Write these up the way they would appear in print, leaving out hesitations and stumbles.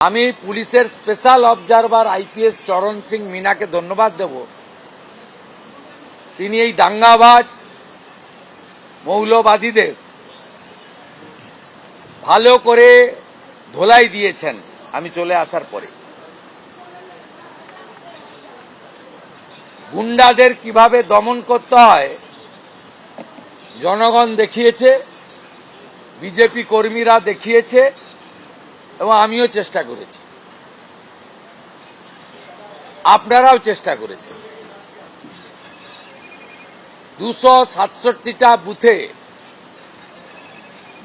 আমি পুলিশের special observer IPS চরণ সিং মিনাকে ধন্যবাদ দেব। তিনি এই দাঙ্গাবাজ মৌলবাদীদের ভালো করে ধোলাই দিয়েছেন আমি চলে আসার পরে। গুন্ডাদের কিভাবে দমন করতে হয় জনগণ দেখিয়েছে, বিজেপি কর্মীরা দেখিয়েছে এবং আমিও চেষ্টা করেছি, আপনারাও চেষ্টা করেছেন। 267টা বুথে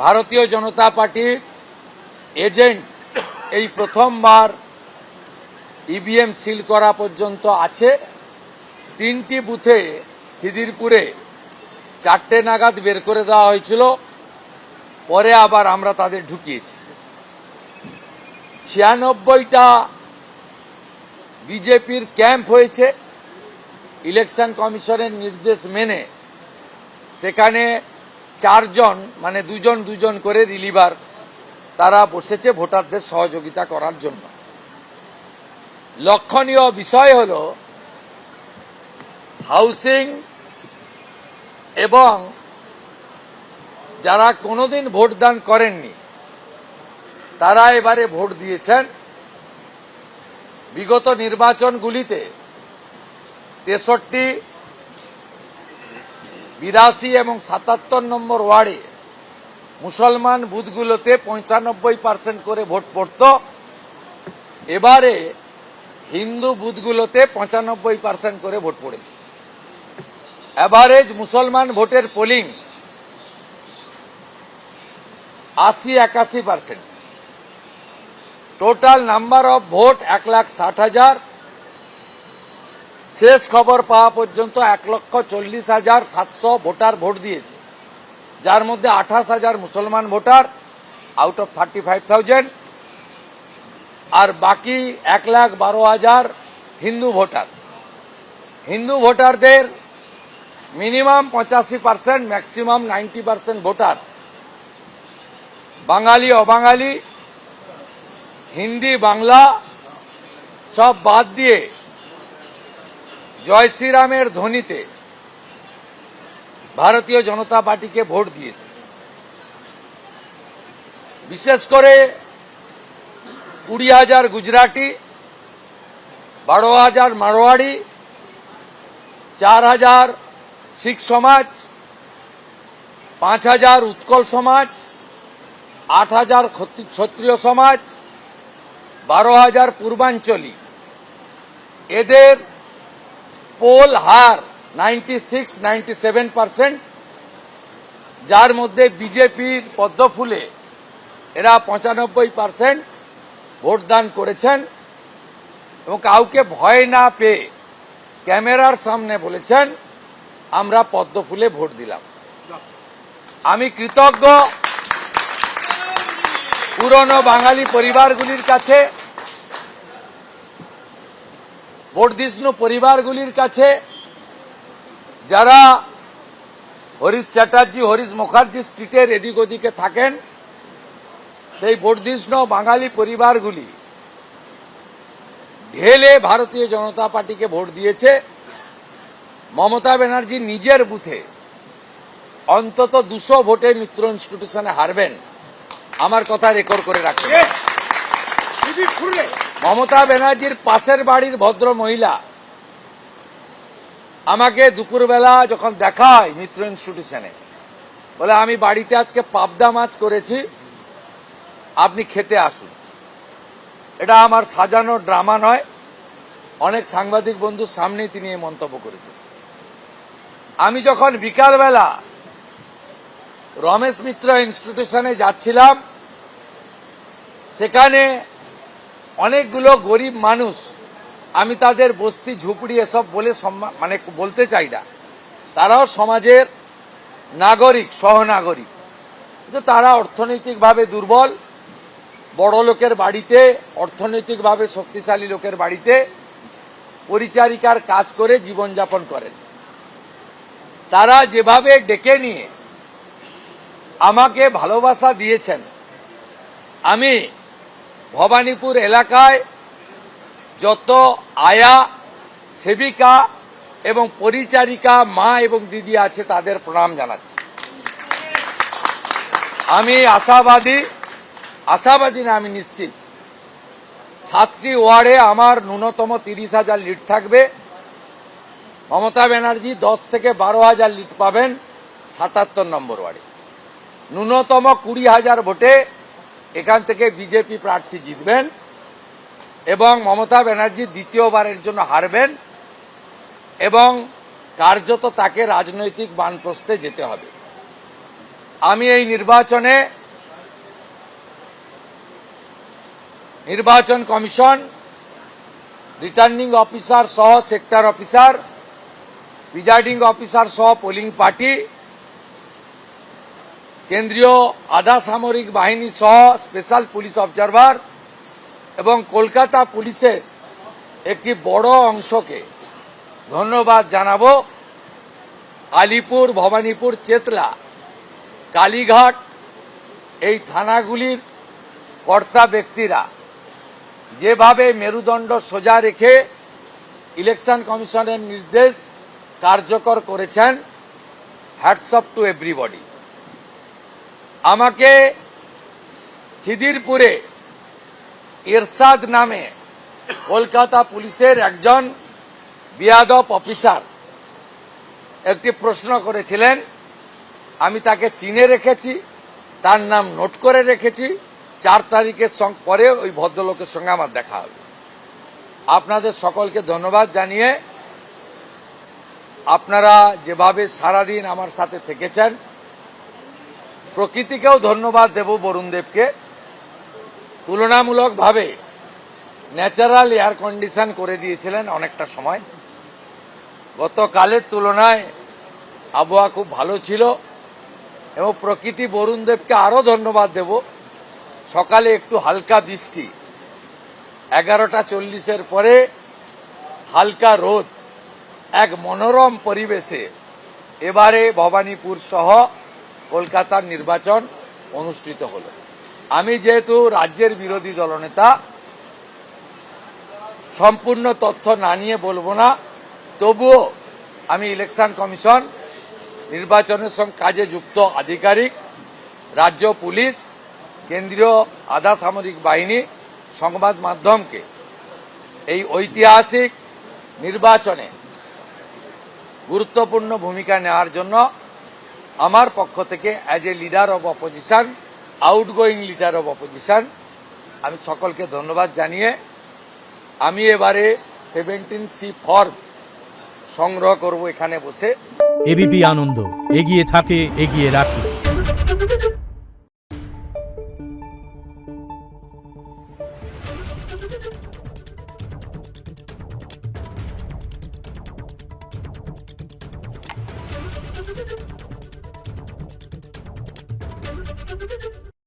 ভারতীয় জনতা পার্টির এজেন্ট এই প্রথমবার ইভিএম সিল করা পর্যন্ত আছে। 3টি বুথে খিদিরপুরে 4টে নাগাদ বের করে দেওয়া হয়েছিল, পরে আবার আমরা তাদের ঢুকিয়েছি। 96টা বিজেপির ক্যাম্প হয়েছে ইলেকশন কমিশনের নির্দেশ মেনে। সেখানে 4 জন মানে 2 জন করে রিলিভার তারা বসেছে ভোটারদের সহযোগিতা করার জন্য। লক্ষণীয় বিষয় হল হাউসিং এবং যারা কোনোদিন ভোটদান করেননি তারা এবারে ভোট দিয়েছেন। বিগত নির্বাচনগুলিতে 63, 82 এবং 77 নম্বর ওয়ার্ডে মুসলমান বুথগুলোতে 95% করে ভোট পড়ত। এবারে হিন্দু বুথগুলোতে 95% করে ভোট পড়েছে। এভারেজ মুসলমান ভোটের polling 80-81%। Total number of vote 1,60,000। শেষ খবর পাওয়া পর্যন্ত 1,40,700 ভোটার ভোট দিয়েছে, যার মধ্যে 28,000 মুসলমান ভোটার আউট অফ 35,000, আর বাকি 1,12,000 হিন্দু ভোটার। হিন্দু ভোটারদের মিনিমাম 85%, ম্যাক্সিমাম 90% ভোটার বাঙালি অবাঙালি, হিন্দি বাংলা সব বাদ দিয়ে জয় শ্রীরামের ধ্বনিতে ভারতীয় জনতা পার্টিকে ভোট দিয়েছে। বিশেষ করে 20,000 গুজরাটি, 12,000 মারোয়াড়ি, 4,000 শিখ সমাজ, 5,000 উৎকল সমাজ, 8,000 ক্ষত্রিয় সমাজ, 12,000 পূর্বাঞ্চলী। এদের পোল হার 96-97%, যার মধ্যে বিজেপির পদ্মফুলে এরা 95% ভোটদান করেছেন এবং কাউকে ভয় না পেয়ে ক্যামেরার সামনে বলেছেন আমরা পদ্মফুলে ভোট দিলাম। আমি কৃতজ্ঞ পুরনো বাঙালি পরিবারগুলির কাছে, বর্ধিষ্ণু পরিবারগুলির কাছে, যারা হরিশ চ্যাটার্জি, হরিশ মুখার্জি স্ট্রিটের এদিক ওদিকে থাকেন। সেই বর্ধিষ্ণু বাঙালি পরিবারগুলি ঢেলে ভারতীয় জনতা পার্টিকে ভোট দিয়েছে। মমতা ব্যানার্জি নিজের বুথে অন্তত 200 ভোটে মিত্র ইনস্টিটিউশনে হারবেন, আমার কথা রেকর্ড করে রাখবেন। মমতা ব্যানার্জির পাশের বাড়ির ভদ্র মহিলা আমাকে দুপুরবেলা যখন দেখা হয় মিত্র ইনস্টিটিউশনে, বলে আমি বাড়িতে আজকে পাবদা মাছ করেছি, আপনি খেতে আসুন। এটা আমার সাজানো ড্রামা নয়, অনেক সাংবাদিক বন্ধুর সামনেই তিনি এই মন্তব্য করেছেন। আমি যখন বিকালবেলা রমেশ মিত্র ইনস্টিটিউশনে যাচ্ছিলাম, সেখানে অনেকগুলো গরিব মানুষ, আমি তাদের বস্তি ঝুপড়ি এসব বলে মানে বলতে চাই না, তারাও সমাজের নাগরিক, সহনাগরিক, কিন্তু তারা অর্থনৈতিকভাবে দুর্বল। বড় লোকের বাড়িতে, অর্থনৈতিকভাবে শক্তিশালী লোকের বাড়িতে পরিচারিকার কাজ করে জীবনযাপন করেন। তারা যেভাবে ডেকে নিয়ে আমাকে ভালোবাসা দিয়েছেন, আমি ভবানীপুর এলাকায় যত আয়া সেবিকা এবং পরিচারিকা মা এবং দিদি আছে তাদের প্রণাম জানাচ্ছি। আমি আশাবাদী না, আমি নিশ্চিত 7টি ওয়ার্ডে আমার ন্যূনতম 30,000 লিড থাকবে। মমতা ব্যানার্জি 10 থেকে 12,000 লিড পাবেন 77 নম্বর ওয়ার্ডে। ন্যূনতম 20,000 ভোটে এখান থেকে বিজেপি প্রার্থী জিতবেন এবং মমতা ব্যানার্জি দ্বিতীয়বারের জন্য হারবেন এবং কার্যত তাকে রাজনৈতিক বানপ্রস্থে যেতে হবে। আমি এই নির্বাচন কমিশন, রিটার্নিং অফিসার সহ সেক্টর অফিসার, প্রিজাইডিং অফিসার সহ পোলিং পার্টি, কেন্দ্রীয় আধা সামরিক বাহিনী সহ স্পেশাল পুলিশ অবজারভার এবং কলকাতা পুলিশের একটি বড় অংশকে ধন্যবাদ জানাবো। আলিপুর, ভবানীপুর, চেতলা, কালীঘাট এই থানাগুলির কর্তা ব্যক্তিরা যেভাবে মেরুদণ্ড সোজা রেখে ইলেকশন কমিশনের নির্দেশ কার্যকর করেছেন, হ্যাটস অফ টু এভরিবডি। আমাকে খিদিরপুরে এরশাদ নামে কলকাতা পুলিশের একজন বিয়াদব অফিসার একটি প্রশ্ন করেছিলেন। আমি তাকে চিনে রেখেছি, তার নাম নোট করে রেখেছি। 4 তারিখের পরে ওই ভদ্রলোকের সঙ্গে আমার দেখা হবে। আপনাদের সকলকে ধন্যবাদ জানিয়ে আপনারা যেভাবে সারাদিন আমার সাথে থেকেছেন, প্রকৃতিকেও ধন্যবাদ দেব, বরুণ দেবকে। তুলনামূলকভাবে ন্যাচারাল এয়ার কন্ডিশন করে দিয়েছিলেন অনেকটা সময়। গতকালের তুলনায় আবহাওয়া খুব ভালো ছিল এবং প্রকৃতি বরুণ দেবকে আরও ধন্যবাদ দেব। সকালে একটু হালকা বৃষ্টি, 11টা 40-এর পরে হালকা রোদ, এক মনোরম পরিবেশে এবারে ভবানীপুর সহ কলকাতার নির্বাচন অনুষ্ঠিত হলো। আমি যেহেতু রাজ্যের বিরোধী দলনেতা, সম্পূর্ণ তথ্য না নিয়ে বলবো না, তবুও আমি ইলেকশন কমিশন, নির্বাচনের সঙ্গে কাজে যুক্ত আধিকারিক, রাজ্য পুলিশ, কেন্দ্রীয় আধা সামরিক বাহিনী, সংবাদ মাধ্যমকে এই ঐতিহাসিক নির্বাচনে গুরুত্বপূর্ণ ভূমিকা নেওয়ার জন্য আমার পক্ষ থেকে as a leader of opposition, outgoing leader of opposition, আমি সকলকে ধন্যবাদ জানিয়ে আমি এবারে 17C ফর্ম সংগ্রহ করব এখানে বসে। এবিপি আনন্দ, এগিয়ে থাকে, এগিয়ে রাখে। Thank you.